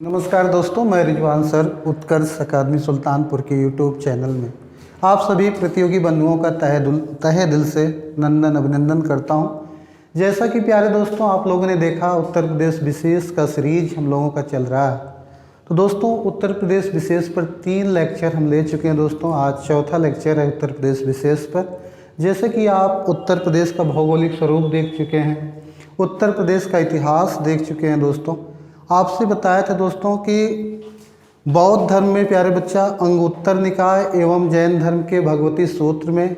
नमस्कार दोस्तों, मैं रिजवान सर उत्कर्ष अकादमी सुल्तानपुर के यूट्यूब चैनल में आप सभी प्रतियोगी बंधुओं का तहे दिल से नंदन अभिनंदन करता हूं। जैसा कि प्यारे दोस्तों आप लोगों ने देखा, उत्तर प्रदेश विशेष का सीरीज हम लोगों का चल रहा है। तो दोस्तों उत्तर प्रदेश विशेष पर 3 लेक्चर हम ले चुके हैं दोस्तों। आज चौथा लेक्चर है उत्तर प्रदेश विशेष पर। जैसे कि आप उत्तर प्रदेश का भौगोलिक स्वरूप देख चुके हैं, उत्तर प्रदेश का इतिहास देख चुके हैं दोस्तों। आपसे बताया था दोस्तों कि बौद्ध धर्म में प्यारे बच्चा अंगुत्तर निकाय एवं जैन धर्म के भगवती सूत्र में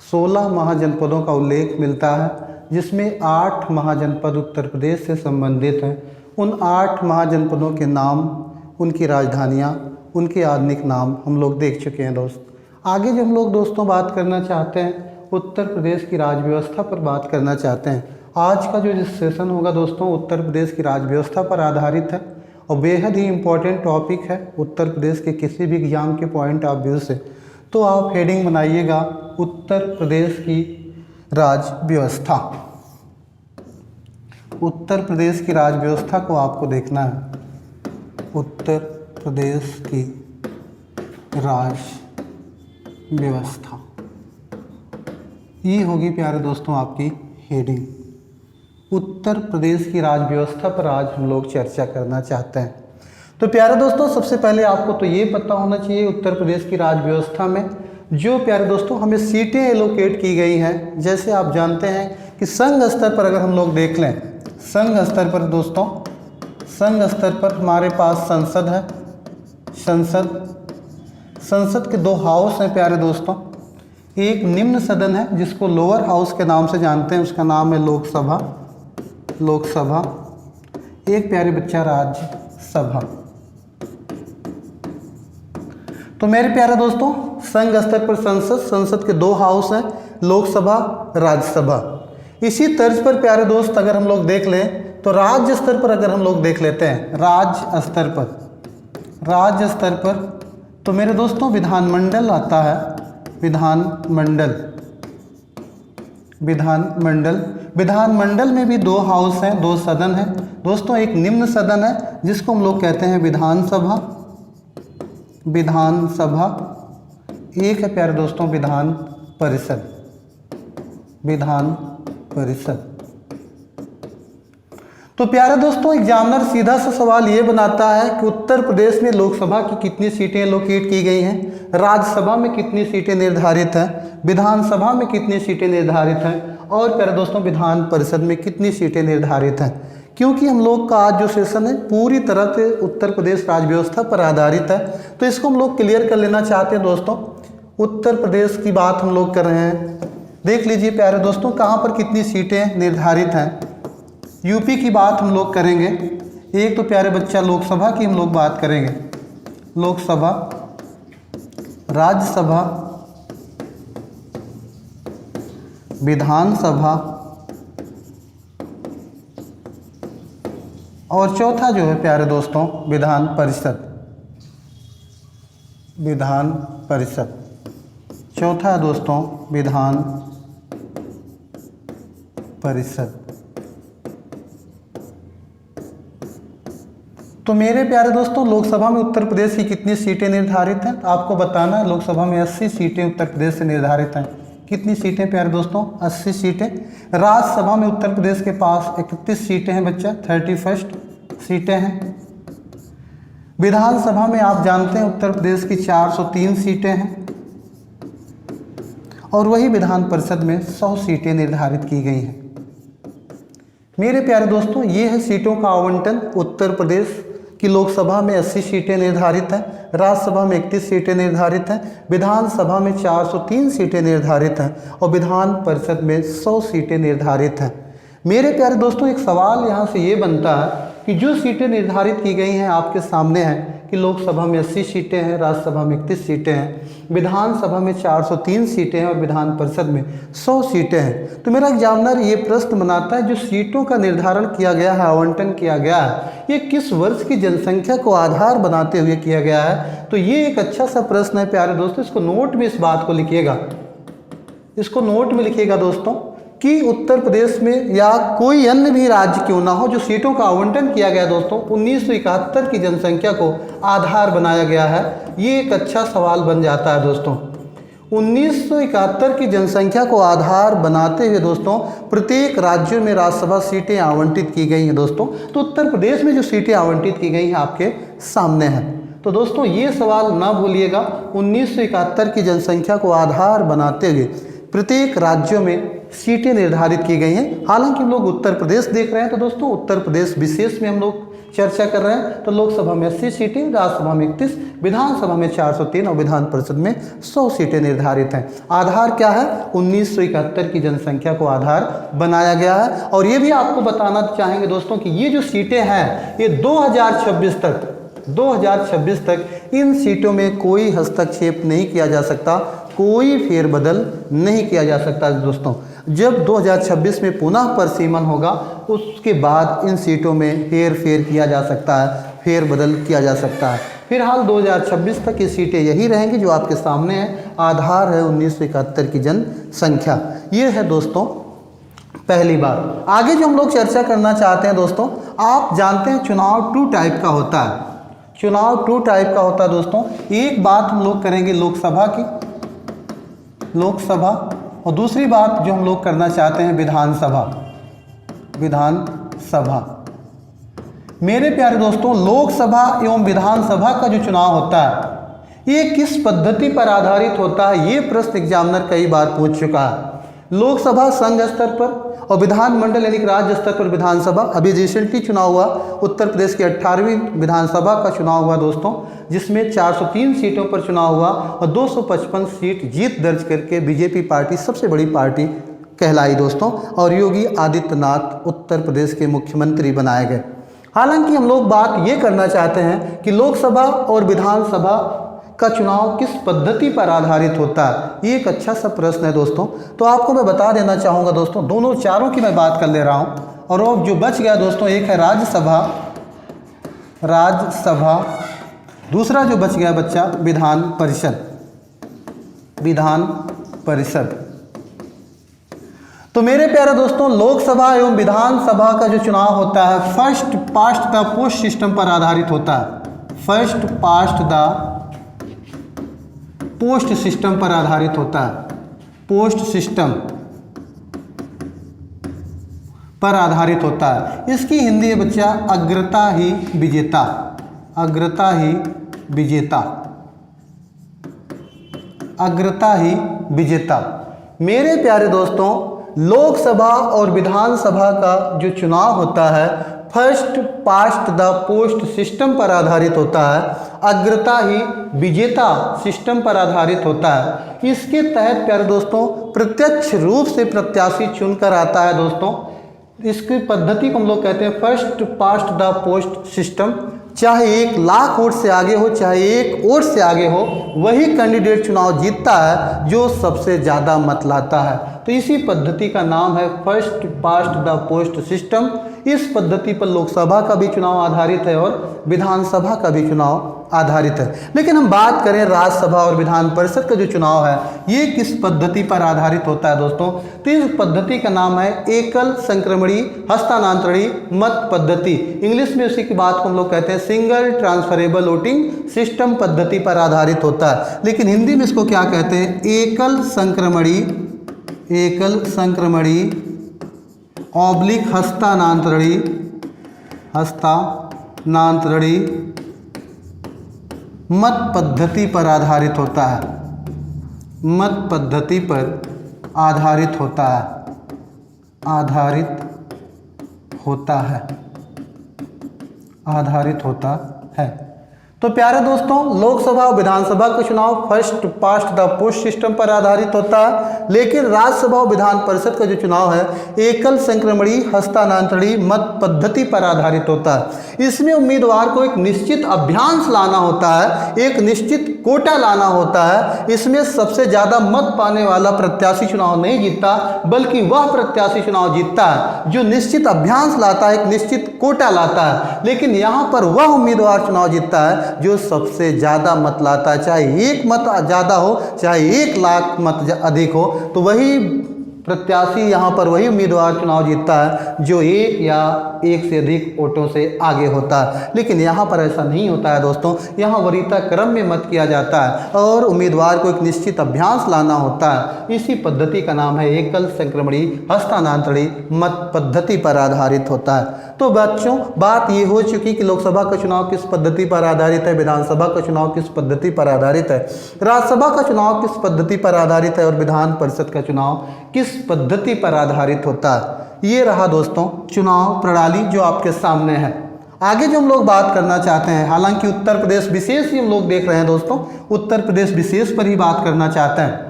16 महाजनपदों का उल्लेख मिलता है, जिसमें 8 महाजनपद उत्तर प्रदेश से संबंधित हैं। उन 8 महाजनपदों के नाम, उनकी राजधानियाँ, उनके आधुनिक नाम हम लोग देख चुके हैं दोस्त। आगे जो हम लोग दोस्तों बात करना चाहते हैं, उत्तर प्रदेश की राज्य व्यवस्था पर बात करना चाहते हैं। आज का जो सेशन होगा दोस्तों उत्तर प्रदेश की राज्य व्यवस्था पर आधारित है और बेहद ही इम्पोर्टेंट टॉपिक है उत्तर प्रदेश के किसी भी एग्जाम के पॉइंट ऑफ व्यू से। तो आप हेडिंग बनाइएगा उत्तर प्रदेश की राज्य व्यवस्था। उत्तर प्रदेश की राज्य व्यवस्था को आपको देखना है। उत्तर प्रदेश की राज्य व्यवस्था, ये होगी प्यारे दोस्तों आपकी हेडिंग। उत्तर प्रदेश की राज्य व्यवस्था पर आज हम लोग चर्चा करना चाहते हैं। तो प्यारे दोस्तों सबसे पहले आपको तो ये पता होना चाहिए उत्तर प्रदेश की राज्य व्यवस्था में जो प्यारे दोस्तों हमें सीटें एलोकेट की गई हैं। जैसे आप जानते हैं कि संघ स्तर पर अगर हम लोग देख लें, संघ स्तर पर दोस्तों, संघ स्तर पर हमारे पास संसद है। संसद के 2 हाउस हैं प्यारे दोस्तों। एक निम्न सदन है जिसको लोअर हाउस के नाम से जानते हैं, उसका नाम है लोकसभा। एक प्यारे बच्चा राज्यसभा। तो मेरे प्यारे दोस्तों संघ स्तर पर संसद के 2 हाउस हैं, लोकसभा, राज्यसभा। इसी तर्ज पर प्यारे दोस्त अगर हम लोग देख लें तो राज्य स्तर पर अगर हम लोग देख लेते हैं, राज्य स्तर पर तो मेरे दोस्तों विधानमंडल आता है। विधानमंडल में भी 2 हाउस हैं, 2 सदन हैं दोस्तों। एक निम्न सदन है जिसको हम लोग कहते हैं विधानसभा। एक है प्यारे दोस्तों विधान परिषद। तो प्यारे दोस्तों एग्जामिनर सीधा सा सवाल ये बनाता है कि उत्तर प्रदेश में लोकसभा की कितनी सीटें एलोकेट की गई हैं, राज्यसभा में कितनी सीटें निर्धारित हैं, विधानसभा में कितनी सीटें निर्धारित हैं और प्यारे दोस्तों विधान परिषद में कितनी सीटें निर्धारित हैं। क्योंकि हम लोग का आज जो सेशन है पूरी तरह से उत्तर प्रदेश राज्य व्यवस्था पर आधारित है, तो इसको हम लोग क्लियर कर लेना चाहते हैं दोस्तों। उत्तर प्रदेश की बात हम लोग कर रहे हैं, देख लीजिए प्यारे दोस्तों कहाँ पर कितनी सीटें निर्धारित हैं। यूपी की बात हम लोग करेंगे। एक तो प्यारे बच्चा लोकसभा की हम लोग बात करेंगे, लोकसभा, राज्यसभा, विधानसभा और चौथा जो है प्यारे दोस्तों विधान परिषद। चौथा है दोस्तों विधान परिषद। तो मेरे प्यारे दोस्तों लोकसभा में उत्तर प्रदेश की कितनी सीटें निर्धारित हैं, आपको बताना है। लोकसभा में 80 सीटें उत्तर प्रदेश से निर्धारित हैं। कितनी सीटें प्यारे दोस्तों? 80 सीटें। राज्यसभा में उत्तर प्रदेश के पास 31 सीटें हैं बच्चा, 31 सीटें हैं। विधानसभा में आप जानते हैं उत्तर प्रदेश की 403 सीटें हैं और वही विधान परिषद में 100 सीटें निर्धारित की गई हैं। मेरे प्यारे दोस्तों ये है सीटों का आवंटन। उत्तर प्रदेश की लोकसभा में 80 सीटें निर्धारित हैं, राज्यसभा में 31 सीटें निर्धारित हैं, विधानसभा में 403 सीटें निर्धारित हैं और विधान परिषद में 100 सीटें निर्धारित हैं। मेरे प्यारे दोस्तों एक सवाल यहाँ से ये बनता है कि जो सीटें निर्धारित की गई हैं आपके सामने हैं कि लोकसभा में 80 सीटें हैं, राज्यसभा में 31 सीटें हैं, विधानसभा में 403 सीटें हैं और विधान परिषद में 100 सीटें हैं। तो मेरा एग्जामिनर ये प्रश्न बनाता है जो सीटों का निर्धारण किया गया है, आवंटन किया गया है, ये किस वर्ष की जनसंख्या को आधार बनाते हुए किया गया है। तो ये एक अच्छा सा प्रश्न है प्यारे दोस्तों, इसको नोट में इस बात को लिखिएगा, इसको नोट में लिखिएगा दोस्तों कि उत्तर प्रदेश में या कोई अन्य भी राज्य क्यों ना हो, जो सीटों का आवंटन किया गया दोस्तों 1971 की जनसंख्या को आधार बनाया गया है। ये एक अच्छा सवाल बन जाता है दोस्तों। 1971 की जनसंख्या को आधार बनाते हुए दोस्तों प्रत्येक राज्यों में राज्यसभा सीटें आवंटित की गई हैं दोस्तों। तो उत्तर प्रदेश में जो सीटें आवंटित की गई हैं आपके सामने हैं। तो दोस्तों ये सवाल ना भूलिएगा, 1971 की जनसंख्या को आधार बनाते हुए प्रत्येक राज्यों में सीटें निर्धारित की गई हैं। हालांकि हम लोग उत्तर प्रदेश देख रहे हैं, तो दोस्तों उत्तर प्रदेश विशेष में हम लोग चर्चा कर रहे हैं। तो लोकसभा में 80 सीटें, राज्यसभा में 31, विधानसभा में 403 और विधान परिषद में 100 सीटें निर्धारित हैं। आधार क्या है? 1971 की जनसंख्या को आधार बनाया गया है। और ये भी आपको बताना चाहेंगे दोस्तों कि ये जो सीटें हैं ये 2026 तक इन सीटों में कोई हस्तक्षेप नहीं किया जा सकता, कोई फेरबदल नहीं किया जा सकता दोस्तों। जब 2026 में पुनः परिसीमन होगा उसके बाद इन सीटों में हेर फेर किया जा सकता है, फेरबदल किया जा सकता है। फिलहाल 2026 तक ये सीटें यही रहेंगी जो आपके सामने है। आधार है 1971 की जनसंख्या। ये है दोस्तों पहली बात। आगे जो हम लोग चर्चा करना चाहते हैं दोस्तों, आप जानते हैं चुनाव 2 टाइप का होता है। चुनाव 2 टाइप का होता है दोस्तों। एक बात हम लोग करेंगे लोकसभा की, लोकसभा, और दूसरी बात जो हम लोग करना चाहते हैं विधानसभा, विधानसभा। मेरे प्यारे दोस्तों, लोकसभा एवं विधानसभा का जो चुनाव होता है ये किस पद्धति पर आधारित होता है, ये प्रश्न एग्जामिनर कई बार पूछ चुका है। लोकसभा संघ स्तर पर और विधानमंडल यानी कि राज्य स्तर पर विधानसभा। अभी रिसेंटली चुनाव हुआ, उत्तर प्रदेश की 18वीं विधानसभा का चुनाव हुआ दोस्तों, जिसमें 403 सीटों पर चुनाव हुआ और 255 सीट जीत दर्ज करके बीजेपी पार्टी सबसे बड़ी पार्टी कहलाई दोस्तों। और योगी आदित्यनाथ उत्तर प्रदेश के मुख्यमंत्री बनाए गए। हालांकि हम लोग बात ये करना चाहते हैं कि लोकसभा और विधानसभा का चुनाव किस पद्धति पर आधारित होता है। ये एक अच्छा सा प्रश्न है दोस्तों। तो आपको मैं बता देना चाहूँगा दोस्तों, दोनों चारों की मैं बात कर ले रहा हूँ। और अब जो बच गया दोस्तों, एक है राज्यसभा, राज्यसभा, दूसरा जो बच गया बच्चा विधान परिषद, विधान परिषद। तो मेरे प्यारे दोस्तों, लोकसभा एवं विधानसभा का जो चुनाव होता है first past the post system पर आधारित होता है। First past the post system पर आधारित होता है। पोस्ट सिस्टम पर आधारित होता है। इसकी हिंदी है बच्चा अग्रता ही विजेता, अग्रता ही विजेता, अग्रता ही विजेता। मेरे प्यारे दोस्तों, लोकसभा और विधानसभा का जो चुनाव होता है first past the post system पर आधारित होता है, अग्रता ही विजेता सिस्टम पर आधारित होता है। इसके तहत प्यारे दोस्तों प्रत्यक्ष रूप से प्रत्याशी चुनकर आता है दोस्तों। इसकी पद्धति को हम लोग कहते हैं first past the post system. चाहे 1 लाख वोट से आगे हो, चाहे 1 वोट से आगे हो, वही कैंडिडेट चुनाव जीतता है जो सबसे ज़्यादा मत लाता है। तो इसी पद्धति का नाम है first past the post system. इस पद्धति पर लोकसभा का भी चुनाव आधारित है और विधानसभा का भी चुनाव आधारित है। लेकिन हम बात करें राज्यसभा और विधान परिषद का जो चुनाव है ये किस पद्धति पर आधारित होता है दोस्तों। तो इस पद्धति का नाम है एकल संक्रमणी हस्तांतरणीय मत पद्धति। इंग्लिश में उसी की बात को हम लोग कहते हैं सिंगल ट्रांसफरेबल वोटिंग सिस्टम पद्धति पर आधारित होता है। लेकिन हिंदी में इसको क्या कहते हैं? एकल संक्रमणी, एकल संक्रमणी ऑब्लिक हस्तांतरणीय, हस्तांतरणीय मत पद्धति पर आधारित होता है। मत पद्धति पर आधारित होता है, आधारित होता है, आधारित होता है। तो प्यारे दोस्तों, लोकसभा और विधानसभा का चुनाव first past the post system पर आधारित होता है। लेकिन राज्यसभा और विधान परिषद का जो चुनाव है एकल संक्रमणी हस्तांतरणीय मत पद्धति पर आधारित होता है। इसमें उम्मीदवार को एक निश्चित अभ्यांश लाना होता है, एक निश्चित कोटा लाना होता है। इसमें सबसे ज़्यादा मत पाने वाला प्रत्याशी चुनाव नहीं जीतता, बल्कि वह प्रत्याशी चुनाव जीतता है जो निश्चित अभ्यांश लाता है, एक निश्चित कोटा लाता है। लेकिन यहाँ पर वह उम्मीदवार चुनाव जीतता है जो सबसे ज़्यादा मत लाता है। चाहे 1 मत ज़्यादा हो, चाहे 1 लाख मत अधिक हो, तो वही प्रत्याशी यहाँ पर वही उम्मीदवार चुनाव जीतता है जो एक या एक से अधिक वोटों से आगे होता है। लेकिन यहाँ पर ऐसा नहीं होता है दोस्तों, यहाँ वरीयता क्रम में मत किया जाता है और उम्मीदवार को एक निश्चित अभ्यास लाना होता है। इसी पद्धति का नाम है एकल संक्रमणी हस्तांतरणी मत पद्धति पर आधारित होता है। तो बच्चों, बात ये हो चुकी कि लोकसभा का चुनाव किस पद्धति पर आधारित है, विधानसभा का चुनाव किस पद्धति पर आधारित है, राज्यसभा का चुनाव किस पद्धति पर आधारित है और विधान परिषद का चुनाव किस पद्धति पर आधारित होता है। ये रहा दोस्तों चुनाव प्रणाली जो आपके सामने है। आगे जो हम लोग बात करना चाहते हैं, हालांकि उत्तर प्रदेश विशेष ही हम लोग देख रहे हैं दोस्तों, उत्तर प्रदेश विशेष पर ही बात करना चाहते हैं।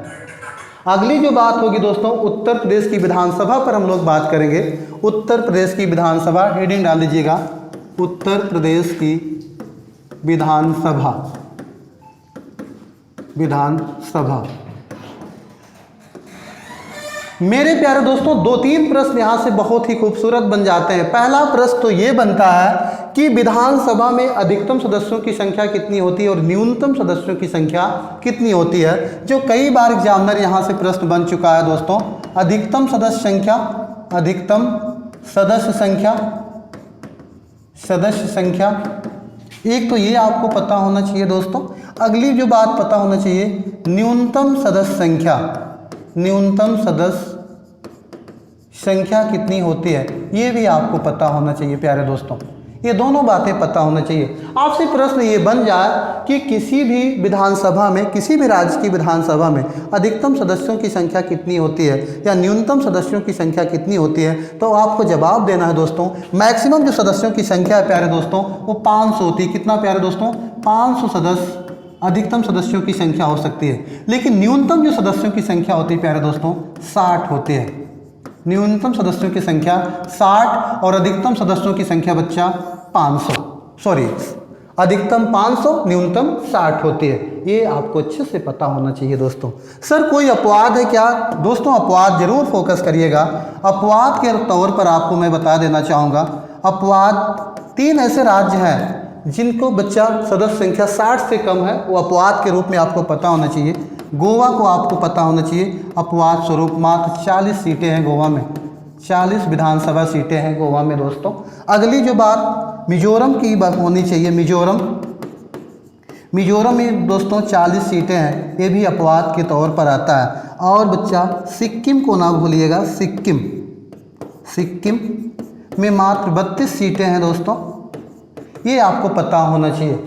अगली जो बात होगी दोस्तों, उत्तर प्रदेश की विधानसभा पर हम लोग बात करेंगे। उत्तर प्रदेश की विधानसभा, हेडिंग डाल दीजिएगा, उत्तर प्रदेश की विधानसभा। विधानसभा मेरे प्यारे दोस्तों, 2-3 प्रश्न यहाँ से बहुत ही खूबसूरत बन जाते हैं। पहला प्रश्न तो ये बनता है कि विधानसभा में अधिकतम सदस्यों की संख्या कितनी होती है और न्यूनतम सदस्यों की संख्या कितनी होती है, जो कई बार एग्जामिनर यहाँ से प्रश्न बन चुका है दोस्तों। अधिकतम सदस्य संख्या, अधिकतम सदस्य संख्या, सदस्य संख्या, एक तो ये आपको पता होना चाहिए दोस्तों। अगली जो बात पता होना चाहिए, न्यूनतम सदस्य संख्या, न्यूनतम सदस्य संख्या कितनी होती है, ये भी आपको पता होना चाहिए प्यारे दोस्तों। ये दोनों बातें पता होना चाहिए। आपसे प्रश्न ये बन जाए कि किसी भी विधानसभा में, किसी भी राज्य की विधानसभा में अधिकतम सदस्यों की संख्या कितनी होती है या न्यूनतम सदस्यों की संख्या कितनी होती है, तो आपको जवाब देना है दोस्तों। मैक्सिमम जो सदस्यों की संख्या है प्यारे दोस्तों वो 500 होती है। कितना प्यारे दोस्तों? 500 सदस्य अधिकतम सदस्यों की संख्या हो सकती है। लेकिन न्यूनतम जो सदस्यों की संख्या होती है प्यारे दोस्तों 60 होती है। न्यूनतम सदस्यों की संख्या 60 और अधिकतम सदस्यों की संख्या बच्चा 500, सॉरी अधिकतम 500 न्यूनतम 60 होती है। ये आपको अच्छे से पता होना चाहिए दोस्तों। सर कोई अपवाद है क्या? दोस्तों अपवाद जरूर फोकस करिएगा। अपवाद के तौर पर आपको मैं बता देना चाहूँगा, अपवाद 3 ऐसे राज्य हैं जिनको बच्चा सदस्य संख्या 60 से कम है, वो अपवाद के रूप में आपको पता होना चाहिए। गोवा को आपको पता होना चाहिए अपवाद स्वरूप, मात्र 40 सीटें हैं गोवा में, 40 विधानसभा सीटें हैं गोवा में दोस्तों। अगली जो बात मिजोरम की बात होनी चाहिए, मिजोरम में दोस्तों 40 सीटें हैं, ये भी अपवाद के तौर पर आता है। और बच्चा सिक्किम को ना भूलिएगा, सिक्किम में मात्र 32 सीटें हैं दोस्तों, ये आपको पता होना चाहिए।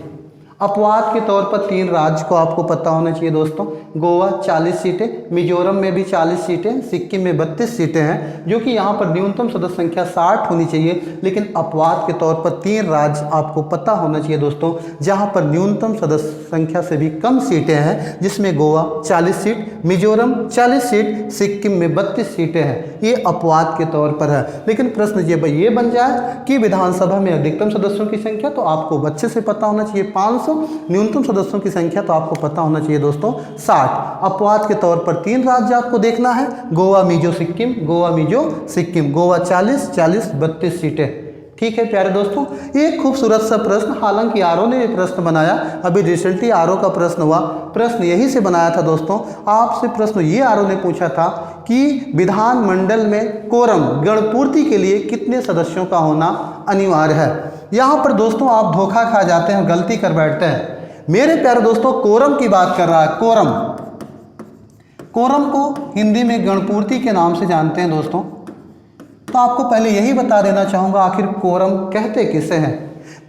अपवाद के तौर पर 3 राज्य को आपको पता होना चाहिए दोस्तों। गोवा 40 सीटें, मिजोरम में भी 40 सीटें, सिक्किम में 32 सीटें हैं, जो कि यहाँ पर न्यूनतम सदस्य संख्या 60 होनी चाहिए। लेकिन अपवाद के तौर पर 3 राज्य आपको पता होना चाहिए दोस्तों, जहाँ पर न्यूनतम सदस्य संख्या से भी कम सीटें हैं, जिसमें गोवा 40 सीट, मिजोरम 40 सीट, सिक्किम में 32 सीटें हैं। ये अपवाद के तौर पर है। लेकिन प्रश्न ये बन जाए कि विधानसभा में अधिकतम सदस्यों की संख्या, तो आपको अच्छे से पता होना चाहिए 500, न्यूनतम सदस्यों की संख्या तो आपको पता होना चाहिए दोस्तों 60। अपवाद के तौर पर 3 राज्य आपको देखना है, गोवा मिजो सिक्किम, गोवा मिजो सिक्किम, गोवा 40 32 सीटें। ठीक है प्यारे दोस्तों, एक खूबसूरत सा प्रश्न, हालांकि आरओ ने ये प्रश्न बनाया, अभी रिसेंटली आरओ का प्रश्न हुआ, प्रश्न यही से बनाया था दोस्तों। आपसे प्रश्न ये आरओ ने पूछा था कि विधानमंडल में कोरम गणपूर्ति के लिए कितने सदस्यों का होना अनिवार्य है। यहाँ पर दोस्तों आप धोखा खा जाते हैं, गलती कर बैठते हैं। मेरे प्यारे दोस्तों कोरम की बात कर रहा है, कोरम को हिंदी में गणपूर्ति के नाम से जानते हैं दोस्तों। तो आपको पहले यही बता देना चाहूँगा आखिर कोरम कहते किसे हैं।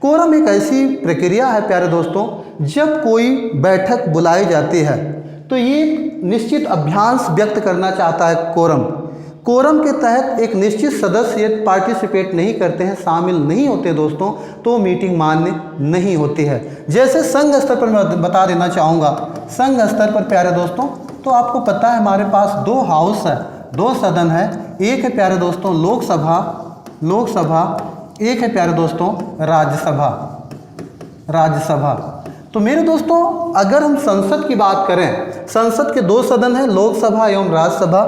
कोरम एक ऐसी प्रक्रिया है प्यारे दोस्तों, जब कोई बैठक बुलाई जाती है तो ये निश्चित अभ्यांश व्यक्त करना चाहता है कोरम के तहत एक निश्चित सदस्य यदि पार्टिसिपेट नहीं करते हैं, शामिल नहीं होते दोस्तों, तो मीटिंग मान्य नहीं होती है। जैसे संघ स्तर पर मैं बता देना चाहूँगा, संघ स्तर पर प्यारे दोस्तों तो आपको पता है हमारे पास 2 हाउस है, 2 सदन है। एक है प्यारे दोस्तों लोकसभा, एक है प्यारे दोस्तों राज्यसभा। तो मेरे दोस्तों अगर हम संसद की बात करें, संसद के 2 सदन हैं, लोकसभा एवं राज्यसभा।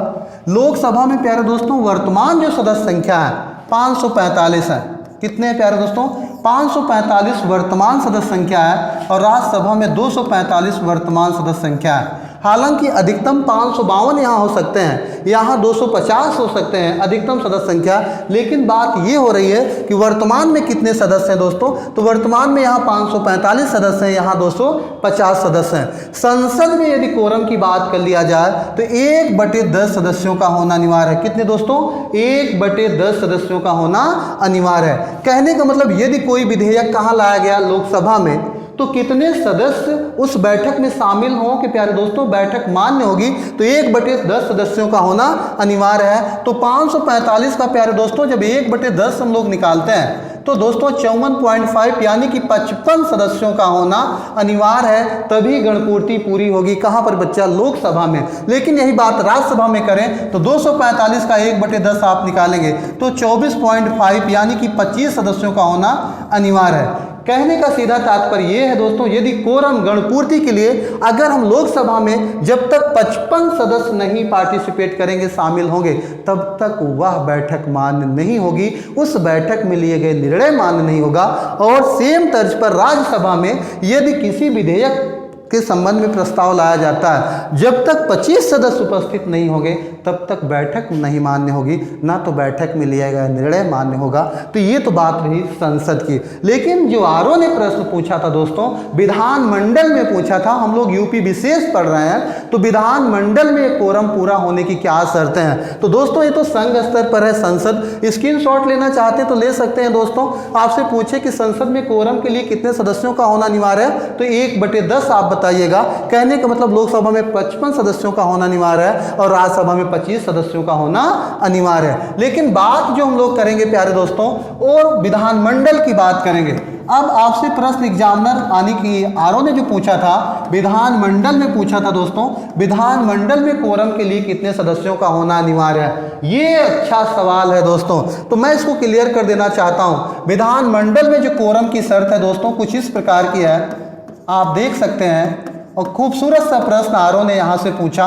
लोकसभा में प्यारे दोस्तों वर्तमान जो सदस्य संख्या है 545 है। कितने हैं प्यारे दोस्तों? 545 वर्तमान सदस्य संख्या है और राज्यसभा में 245 वर्तमान सदस्य संख्या है। हालांकि अधिकतम 552 यहाँ हो सकते हैं, यहाँ 250 हो सकते हैं अधिकतम सदस्य संख्या। लेकिन बात ये हो रही है कि वर्तमान में कितने सदस्य हैं दोस्तों, तो वर्तमान में यहाँ 545 सदस्य हैं, यहाँ 250 सदस्य हैं। संसद में यदि कोरम की बात कर लिया जाए तो 1/10 सदस्यों का होना अनिवार्य है। कितने दोस्तों, 1/10 सदस्यों का होना अनिवार्य है। कहने का मतलब यदि कोई विधेयक कहाँ लाया गया, लोकसभा में, तो कितने सदस्य उस बैठक में शामिल हों कि प्यारे दोस्तों बैठक मान्य होगी, तो 1/10 सदस्यों का होना अनिवार्य है। तो 545 का प्यारे दोस्तों जब 1/10 हम लोग निकालते हैं तो दोस्तों 54.5 यानी कि 55 सदस्यों का होना अनिवार्य है, तभी गणपूर्ति पूरी होगी। कहाँ पर बच्चा, लोकसभा में। लेकिन यही बात राज्यसभा में करें तो 245 का 1/10 आप निकालेंगे तो 24.5 यानी कि 25 सदस्यों का होना अनिवार्य है। कहने का सीधा तात्पर्य यह है दोस्तों, यदि कोरम गणपूर्ति के लिए अगर हम लोकसभा में जब तक 55 सदस्य नहीं पार्टिसिपेट करेंगे, शामिल होंगे, तब तक वह बैठक मान्य नहीं होगी, उस बैठक में लिए गए निर्णय मान्य नहीं होगा। और सेम तर्ज पर राज्यसभा में यदि किसी विधेयक के संबंध में प्रस्ताव लाया जाता है, जब तक 25 सदस्य उपस्थित नहीं होंगे तब तक बैठक नहीं मान्य होगी, ना तो बैठक में लिया गया निर्णय मान्य होगा। तो ये तो बात रही संसद की। लेकिन जो आरओ ने प्रश्न पूछा था दोस्तों, विधानमंडल में पूछा था, हम लोग यूपी विशेष पढ़ रहे हैं, तो विधानमंडल में कोरम पूरा होने की क्या शर्तें हैं। तो दोस्तों ये तो संघ स्तर पर है, संसद। स्क्रीनशॉट लेना चाहते हैं तो ले सकते हैं दोस्तों। आपसे पूछे कि संसद में कोरम के लिए कितने सदस्यों का होना अनिवार्य है, तो 1/10 आप बताइएगा। कहने का मतलब लोकसभा में 55 सदस्यों का होना अनिवार्य है और राज्यसभा में 25 सदस्यों का होना अनिवार्य है। लेकिन बात जो हम लोग करेंगे प्यारे दोस्तों, और विधानमंडल की बात करेंगे। अब आपसे प्रश्न एग्जामिनर यानी कि आरओ ने जो पूछा था, विधानमंडल में पूछा था दोस्तों, विधानमंडल में कोरम के लिए कितने सदस्यों का होना अनिवार्य है। ये अच्छा सवाल है दोस्तों, तो मैं इसको क्लियर कर देना चाहता हूं। विधानमंडल में जो कोरम की शर्त है दोस्तों कुछ इस प्रकार की है, आप देख सकते हैं। और खूबसूरत सा प्रश्न आरओ ने यहां से पूछा।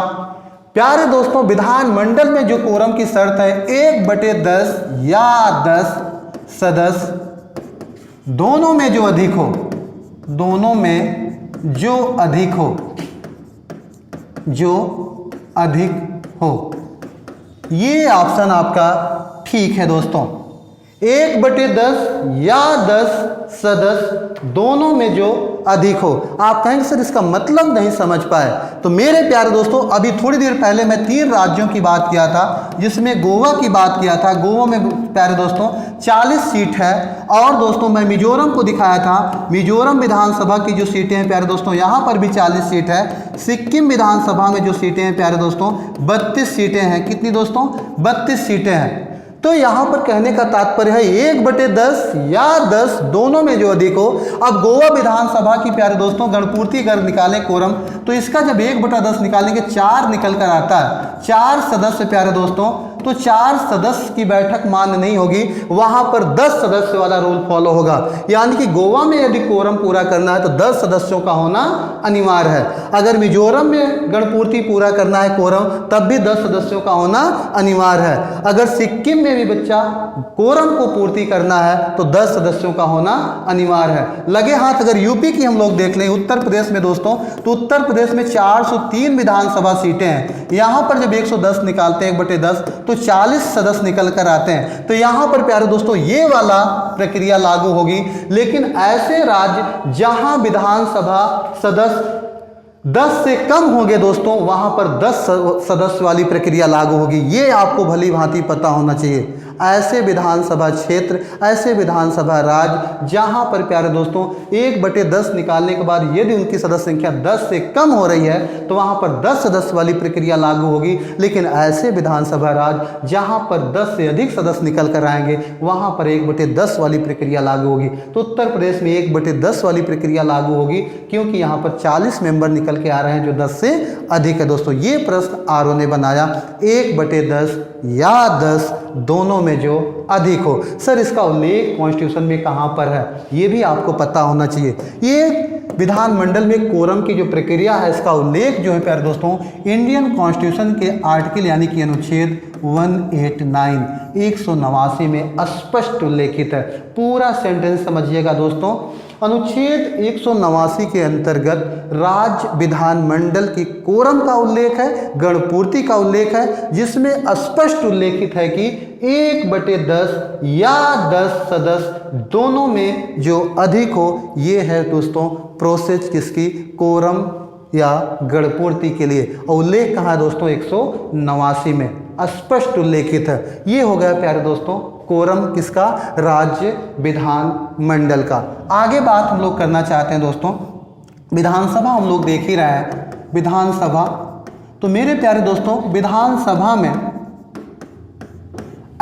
प्यारे दोस्तों, विधानमंडल में जो कोरम की शर्त है 1/10 या 10 सदस्य दोनों में जो अधिक हो, दोनों में जो अधिक हो, जो अधिक हो, ये ऑप्शन आपका ठीक है दोस्तों। 1/10 या 10 सदस्य दोनों में जो अधिक हो। आप कहेंगे सर इसका मतलब नहीं समझ पाए, तो मेरे प्यारे दोस्तों अभी थोड़ी देर पहले मैं 3 राज्यों की बात किया था, जिसमें गोवा की बात किया था। गोवा में प्यारे दोस्तों 40 सीट है। और दोस्तों मैं मिजोरम को दिखाया था, मिजोरम विधानसभा की जो सीटें हैं प्यारे दोस्तों यहाँ पर भी 40 सीट है। सिक्किम विधानसभा में जो सीटें हैं प्यारे दोस्तों 32 सीटें हैं। कितनी दोस्तों, 32 सीटें हैं। तो यहाँ पर कहने का तात्पर्य है 1/10 या 10 दोनों में जो अधिक हो। अब गोवा विधानसभा की प्यारे दोस्तों गणपूर्ति कर निकालें कोरम, तो इसका जब 1/10 निकालेंगे 4 निकल कर आता है। 4 सदस्य प्यारे दोस्तों, तो 4 सदस्य की बैठक मान्य नहीं होगी, वहां पर 10 सदस्य वाला रूल फॉलो होगा। यानी कि गोवा में यदि कोरम पूरा करना है तो 10 सदस्यों का होना अनिवार्य है। अगर मिजोरम में गणपूर्ति पूरा करना है कोरम, तब भी 10 सदस्यों का होना अनिवार्य है। अगर सिक्किम में भी बच्चा कोरम को पूर्ति करना है तो 10 सदस्यों का होना अनिवार्य है। लगे हाथ अगर यूपी की हम लोग देख लें, उत्तर प्रदेश में दोस्तों, तो उत्तर प्रदेश में 403 विधानसभा सीटें हैं। यहाँ पर जब 110 निकालते हैं 1/10 तो 40 सदस्य निकल कर आते हैं। तो यहाँ पर प्यारे दोस्तों ये वाला प्रक्रिया लागू होगी। लेकिन ऐसे राज्य जहाँ विधानसभा सदस्य 10 से कम होंगे दोस्तों, वहां पर 10 सदस्य वाली प्रक्रिया लागू होगी। ये आपको भली भांति पता होना चाहिए। ऐसे विधानसभा क्षेत्र, ऐसे विधानसभा राज्य जहां पर प्यारे दोस्तों 1/10 निकालने के बाद यदि उनकी सदस्य संख्या 10 से कम हो रही है तो वहां पर 10 सदस्य वाली प्रक्रिया लागू होगी। लेकिन ऐसे विधानसभा राज्य जहां पर 10 से अधिक सदस्य निकल कर आएंगे वहां पर 1/10 वाली प्रक्रिया लागू होगी। तो उत्तर प्रदेश में 1/10 वाली प्रक्रिया लागू होगी, क्योंकि यहाँ पर 40 मेंबर निकल के आ रहे हैं जो 10 से अधिक है। दोस्तों ये प्रश्न आरओ ने बनाया, 1/10 या 10 दोनों में जो अधिक हो। सर इसका उल्लेख कॉन्स्टिट्यूशन में कहाँ पर है, ये भी आपको पता होना चाहिए। ये विधानमंडल में कोरम की जो प्रक्रिया है इसका उल्लेख जो है प्यारे दोस्तों इंडियन कॉन्स्टिट्यूशन के आर्टिकल यानी कि अनुच्छेद 189 में स्पष्ट उल्लेखित है। पूरा सेंटेंस समझिएगा दोस्तों। अनुच्छेद 189 के अंतर्गत राज्य विधानमंडल की कोरम का उल्लेख है, गणपूर्ति का उल्लेख है, जिसमें स्पष्ट उल्लेखित है कि 1/10 या 10 सदस्य दोनों में जो अधिक हो, ये है दोस्तों प्रोसेस किसकी, कोरम या गणपूर्ति के लिए। और उल्लेख कहाँ है दोस्तों, 189 में स्पष्ट उल्लेखित है। ये हो गया प्यारे दोस्तों कोरम किसका, राज्य विधानमंडल का। आगे बात हम लोग करना चाहते हैं दोस्तों, विधानसभा हम लोग देख ही रहे हैं, विधानसभा। तो मेरे प्यारे दोस्तों विधानसभा में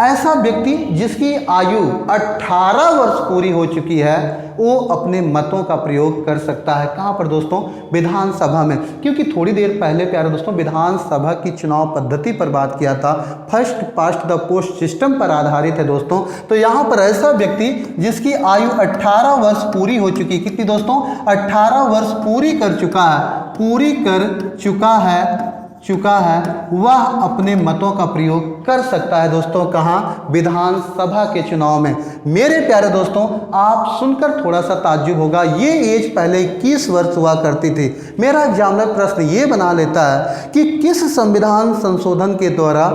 ऐसा व्यक्ति जिसकी आयु 18 वर्ष पूरी हो चुकी है, वो अपने मतों का प्रयोग कर सकता है। कहाँ पर दोस्तों, विधानसभा में। क्योंकि थोड़ी देर पहले प्यारे दोस्तों विधानसभा की चुनाव पद्धति पर बात किया था, first past the post system पर आधारित है दोस्तों। तो यहाँ पर ऐसा व्यक्ति जिसकी आयु 18 वर्ष पूरी हो चुकी, कितनी दोस्तों, 18 वर्ष पूरी कर चुका है, वह अपने मतों का प्रयोग कर सकता है दोस्तों। कहाँ, विधानसभा के चुनाव में। मेरे प्यारे दोस्तों आप सुनकर थोड़ा सा ताज्जुब होगा, ये एज पहले 21 वर्ष हुआ करती थी। मेरा एग्जामिनर प्रश्न ये बना लेता है कि किस संविधान संशोधन के द्वारा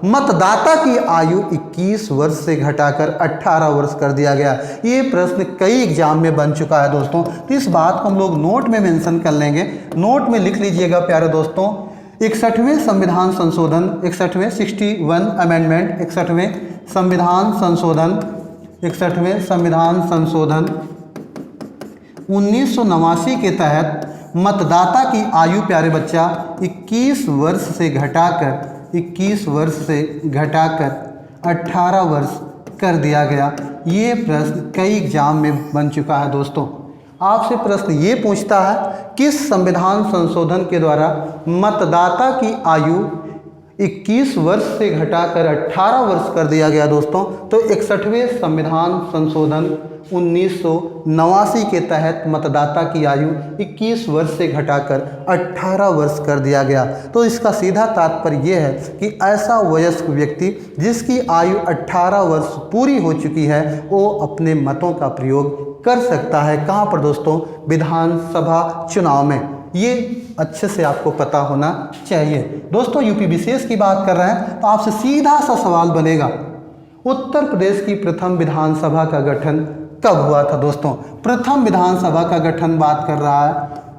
मतदाता की आयु 21 वर्ष से घटाकर 18 वर्ष कर दिया गया। ये प्रश्न कई एग्जाम में बन चुका है दोस्तों। तो इस बात को हम लोग नोट में मेंशन कर लेंगे, नोट में लिख लीजिएगा प्यारे दोस्तों। 61वें संविधान संशोधन, 61वें 61 अमेंडमेंट, 61वें संविधान संशोधन 1989 के तहत मतदाता की आयु प्यारे बच्चा 21 वर्ष से घटाकर 18 वर्ष कर दिया गया। ये प्रश्न कई एग्जाम में बन चुका है दोस्तों। आपसे प्रश्न ये पूछता है किस संविधान संशोधन के द्वारा मतदाता की आयु 21 वर्ष से घटाकर 18 वर्ष कर दिया गया दोस्तों। तो 61वें संविधान संशोधन 1989 के तहत मतदाता की आयु 21 वर्ष से घटाकर 18 वर्ष कर दिया गया। तो इसका सीधा तात्पर्य यह है कि ऐसा वयस्क व्यक्ति जिसकी आयु 18 वर्ष पूरी हो चुकी है, वो अपने मतों का प्रयोग कर सकता है। कहाँ पर दोस्तों, विधानसभा चुनाव में। ये अच्छे से आपको पता होना चाहिए दोस्तों। यूपी विशेष की बात कर रहे हैं तो आपसे सीधा सा सवाल बनेगा, उत्तर प्रदेश की प्रथम विधानसभा का गठन कब हुआ था दोस्तों। प्रथम विधानसभा का गठन बात कर रहा है,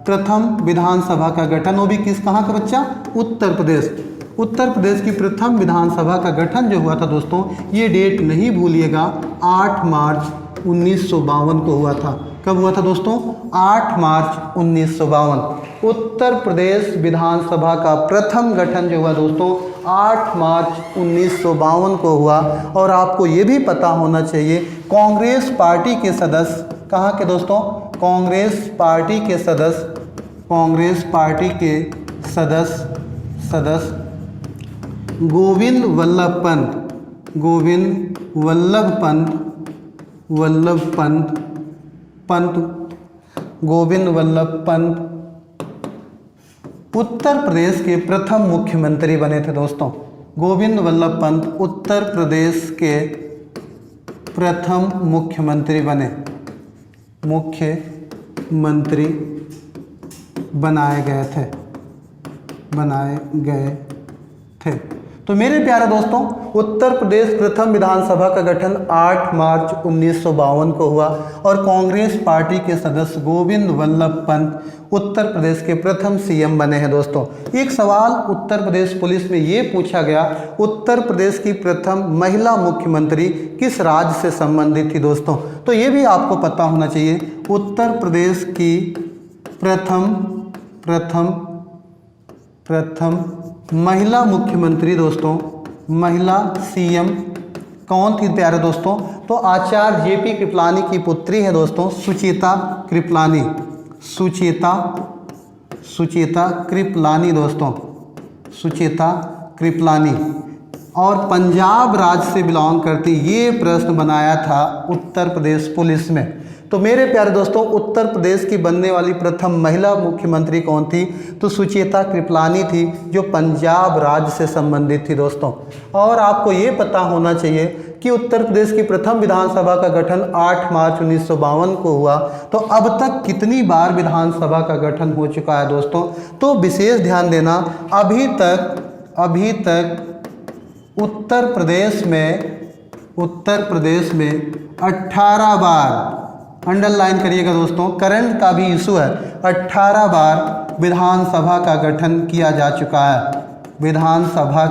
प्रथम विधानसभा का गठन, वो भी कहाँ का बच्चा, उत्तर प्रदेश। उत्तर प्रदेश की प्रथम विधानसभा का गठन जो हुआ था दोस्तों, ये डेट नहीं भूलिएगा, 8 मार्च 1952 को हुआ था। कब हुआ था दोस्तों, 8 मार्च 1952। उत्तर प्रदेश विधानसभा का प्रथम गठन जो हुआ दोस्तों 8 मार्च 1952 को हुआ। और आपको ये भी पता होना चाहिए कांग्रेस पार्टी के सदस्य, कहाँ के दोस्तों, कांग्रेस पार्टी के सदस्य गोविंद वल्लभ पंत उत्तर प्रदेश के प्रथम मुख्यमंत्री बने थे दोस्तों। गोविंद वल्लभ पंत उत्तर प्रदेश के प्रथम मुख्यमंत्री बनाए गए थे। तो मेरे प्यारे दोस्तों उत्तर प्रदेश प्रथम विधानसभा का गठन 8 मार्च 1952 को हुआ और कांग्रेस पार्टी के सदस्य गोविंद वल्लभ पंत उत्तर प्रदेश के प्रथम सीएम बने हैं दोस्तों। एक सवाल उत्तर प्रदेश पुलिस में ये पूछा गया, उत्तर प्रदेश की प्रथम महिला मुख्यमंत्री किस राज्य से संबंधित थी दोस्तों। तो ये भी आपको पता होना चाहिए, उत्तर प्रदेश की प्रथम महिला मुख्यमंत्री दोस्तों, महिला सीएम कौन थी प्यारे दोस्तों। तो आचार्य जेपी कृपलानी की पुत्री है दोस्तों सुचेता कृपलानी दोस्तों, सुचेता कृपलानी, और पंजाब राज्य से बिलोंग करती। ये प्रश्न बनाया था उत्तर प्रदेश पुलिस में। तो मेरे प्यारे दोस्तों उत्तर प्रदेश की बनने वाली प्रथम महिला मुख्यमंत्री कौन थी? तो सुचेता कृपलानी थी, जो पंजाब राज्य से संबंधित थी दोस्तों। और आपको ये पता होना चाहिए कि उत्तर प्रदेश की प्रथम विधानसभा का गठन 8 मार्च 1952 को हुआ। तो अब तक कितनी बार विधानसभा का गठन हो चुका है दोस्तों? तो विशेष ध्यान देना, अभी तक उत्तर प्रदेश में 18 बार, अंडरलाइन करिएगा दोस्तों, करंट का भी इशू है, 18 बार विधानसभा का गठन किया जा चुका है। विधानसभा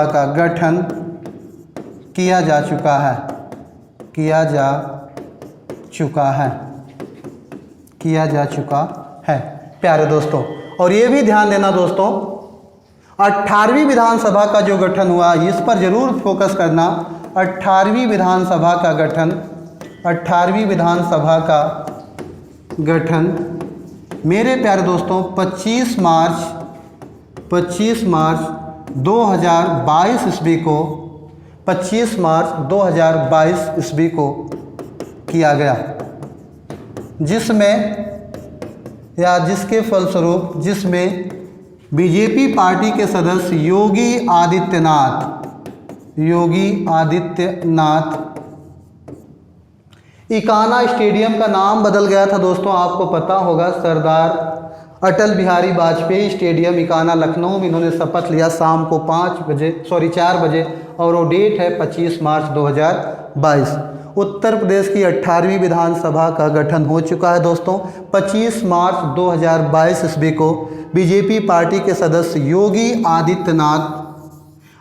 का गठन किया जा चुका है प्यारे दोस्तों। और ये भी ध्यान देना दोस्तों, 18वीं विधानसभा का जो गठन हुआ, इस पर जरूर फोकस करना। 18वीं विधानसभा का गठन मेरे प्यारे दोस्तों 25 मार्च 2022 ईस्वी को 25 मार्च 2022 ईस्वी को किया गया, जिसके फलस्वरूप बीजेपी पार्टी के सदस्य योगी आदित्यनाथ इकाना स्टेडियम का नाम बदल गया था दोस्तों, आपको पता होगा, सरदार अटल बिहारी वाजपेयी स्टेडियम इकाना लखनऊ में इन्होंने शपथ लिया शाम को 4 बजे, और वो डेट है 25 मार्च 2022। उत्तर प्रदेश की 18वीं विधानसभा का गठन हो चुका है दोस्तों। 25 मार्च 2022 ईस्वी को बीजेपी पार्टी के सदस्य योगी आदित्यनाथ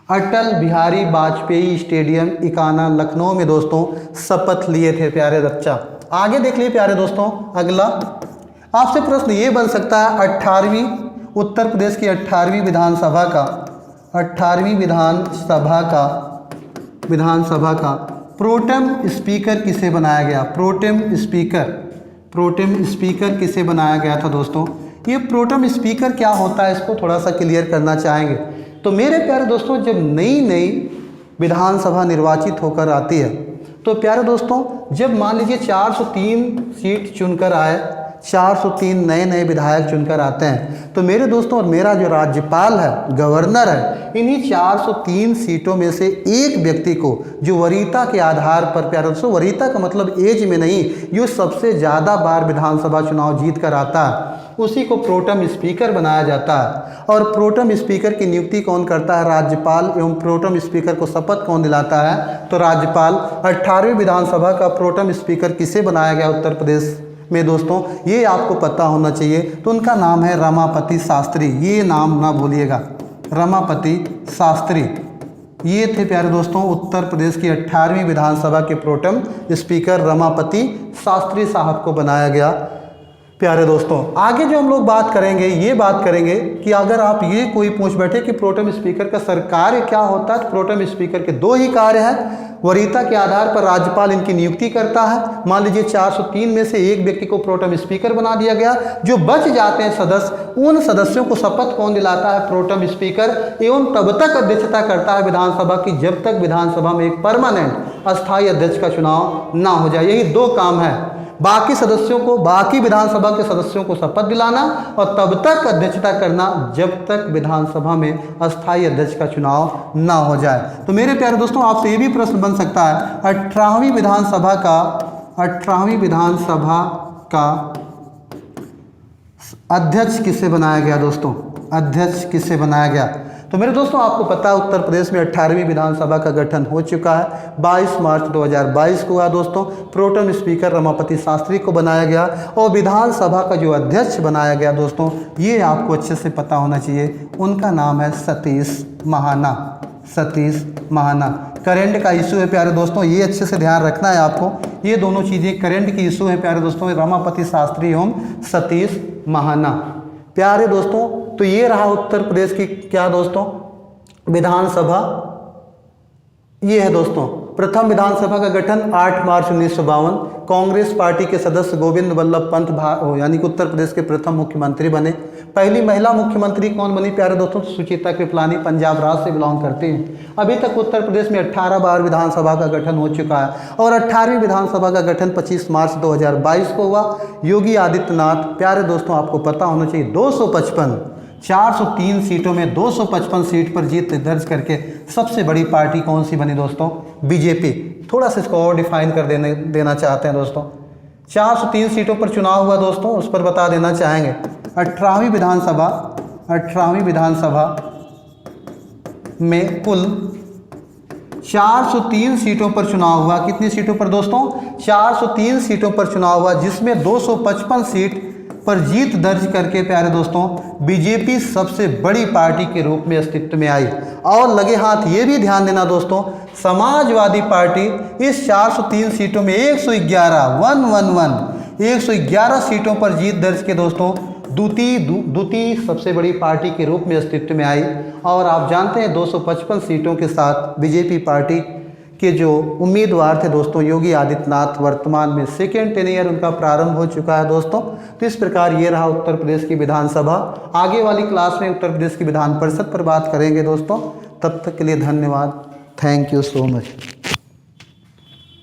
अटल बिहारी वाजपेयी स्टेडियम इकाना लखनऊ में दोस्तों शपथ लिए थे प्यारे बच्चा। आगे देख लिए प्यारे दोस्तों, अगला आपसे प्रश्न ये बन सकता है, 18वीं उत्तर प्रदेश की 18वीं विधानसभा का प्रोटेम स्पीकर किसे बनाया गया? प्रोटेम स्पीकर किसे बनाया गया था दोस्तों? ये प्रोटेम स्पीकर क्या होता है, इसको थोड़ा सा क्लियर करना चाहेंगे। तो मेरे प्यारे दोस्तों, जब नई विधानसभा निर्वाचित होकर आती है, तो प्यारे दोस्तों जब मान लीजिए 403 सीट चुनकर आए, 403 नए विधायक चुनकर आते हैं, तो मेरे दोस्तों और मेरा जो राज्यपाल है, गवर्नर है, इन्हीं 403 सीटों में से एक व्यक्ति को जो वरीयता के आधार पर, प्यारे दोस्तों वरीयता का मतलब एज में नहीं, जो सबसे ज़्यादा बार विधानसभा चुनाव जीत कर आता है, उसी को प्रोटेम स्पीकर बनाया जाता है। और प्रोटेम स्पीकर की नियुक्ति कौन करता है? राज्यपाल। एवं प्रोटेम स्पीकर को शपथ कौन दिलाता है? तो राज्यपाल। 18वीं विधानसभा का प्रोटेम स्पीकर किसे बनाया गया उत्तर प्रदेश में दोस्तों? ये आपको पता होना चाहिए। तो उनका नाम है रमापति शास्त्री, ये नाम ना भूलिएगा, रमापति शास्त्री। ये थे प्यारे दोस्तों उत्तर प्रदेश की 18वीं विधानसभा के प्रोटेम स्पीकर रमापति शास्त्री साहब को बनाया गया। प्यारे दोस्तों आगे जो हम लोग बात करेंगे, ये बात करेंगे कि अगर आप ये कोई पूछ बैठे कि प्रोटेम स्पीकर का सर कार्य क्या होता है, तो प्रोटेम स्पीकर के 2 ही कार्य हैं। वरीयता के आधार पर राज्यपाल इनकी नियुक्ति करता है। मान लीजिए 403 में से एक व्यक्ति को प्रोटेम स्पीकर बना दिया गया, जो बच जाते हैं सदस्य, उन सदस्यों को शपथ कौन दिलाता है? Protem speaker. एवं तब तक अध्यक्षता करता है विधानसभा की जब तक विधानसभा में एक परमानेंट अस्थायी अध्यक्ष का चुनाव ना हो जाए। यही 2 काम है, बाकी सदस्यों को, बाकी विधानसभा के सदस्यों को शपथ दिलाना और तब तक अध्यक्षता करना जब तक विधानसभा में अस्थायी अध्यक्ष का चुनाव ना हो जाए। तो मेरे प्यारे दोस्तों आपसे ये भी प्रश्न बन सकता है, 18वीं विधानसभा का अध्यक्ष किसे बनाया गया दोस्तों? अध्यक्ष किसे बनाया गया? तो मेरे दोस्तों आपको पता है उत्तर प्रदेश में 18वीं विधानसभा का गठन हो चुका है। 22 मार्च 2022 को हुआ दोस्तों। प्रोटेम स्पीकर रमापति शास्त्री को बनाया गया और विधानसभा का जो अध्यक्ष बनाया गया दोस्तों, ये आपको अच्छे से पता होना चाहिए, उनका नाम है सतीश महाना। सतीश महाना। करंट का इशू है प्यारे दोस्तों, ये अच्छे से ध्यान रखना है आपको। ये दोनों चीज़ें करंट की इशू है प्यारे दोस्तों, रमापति शास्त्री एवं सतीश महाना। प्यारे दोस्तों तो ये रहा उत्तर प्रदेश की क्या दोस्तों विधानसभा, ये है दोस्तों प्रथम विधानसभा का गठन 8 मार्च 1952। कांग्रेस पार्टी के सदस्य गोविंद वल्लभ पंत यानी कि उत्तर प्रदेश के प्रथम मुख्यमंत्री बने। पहली महिला मुख्यमंत्री कौन बनी प्यारे दोस्तों? सुचेता कृपलानी, पंजाब राज्य से बिलोंग करती हैं। अभी तक उत्तर प्रदेश में 18 बार विधानसभा का गठन हो चुका है और 18वीं विधानसभा का गठन 25 मार्च 2022 को हुआ। योगी आदित्यनाथ, प्यारे दोस्तों आपको पता होना चाहिए 255 403 सीटों में 255 सीट पर जीत दर्ज करके सबसे बड़ी पार्टी कौन सी बनी दोस्तों? बीजेपी। थोड़ा सा इसको और डिफाइन कर देना चाहते हैं दोस्तों। 403 सीटों पर चुनाव हुआ दोस्तों, उस पर बता देना चाहेंगे। 18वीं विधानसभा में कुल 403 सीटों पर चुनाव हुआ। कितनी सीटों पर दोस्तों? 403 सीटों पर चुनाव हुआ, जिसमें 255 सीट पर जीत दर्ज करके प्यारे दोस्तों बीजेपी सबसे बड़ी पार्टी के रूप में अस्तित्व में आई। और लगे हाथ ये भी ध्यान देना दोस्तों, समाजवादी पार्टी इस 403 सीटों में 111 सीटों पर जीत दर्ज के दोस्तों द्वितीय सबसे बड़ी पार्टी के रूप में अस्तित्व में आई। और आप जानते हैं 255 सीटों के साथ बीजेपी पार्टी के जो उम्मीदवार थे दोस्तों योगी आदित्यनाथ, वर्तमान में सेकेंड टेनियर उनका प्रारंभ हो चुका है दोस्तों। तो इस प्रकार ये रहा उत्तर प्रदेश की विधानसभा। आगे वाली क्लास में उत्तर प्रदेश की विधान परिषद पर बात करेंगे दोस्तों। तब तक के लिए धन्यवाद। Thank you so much.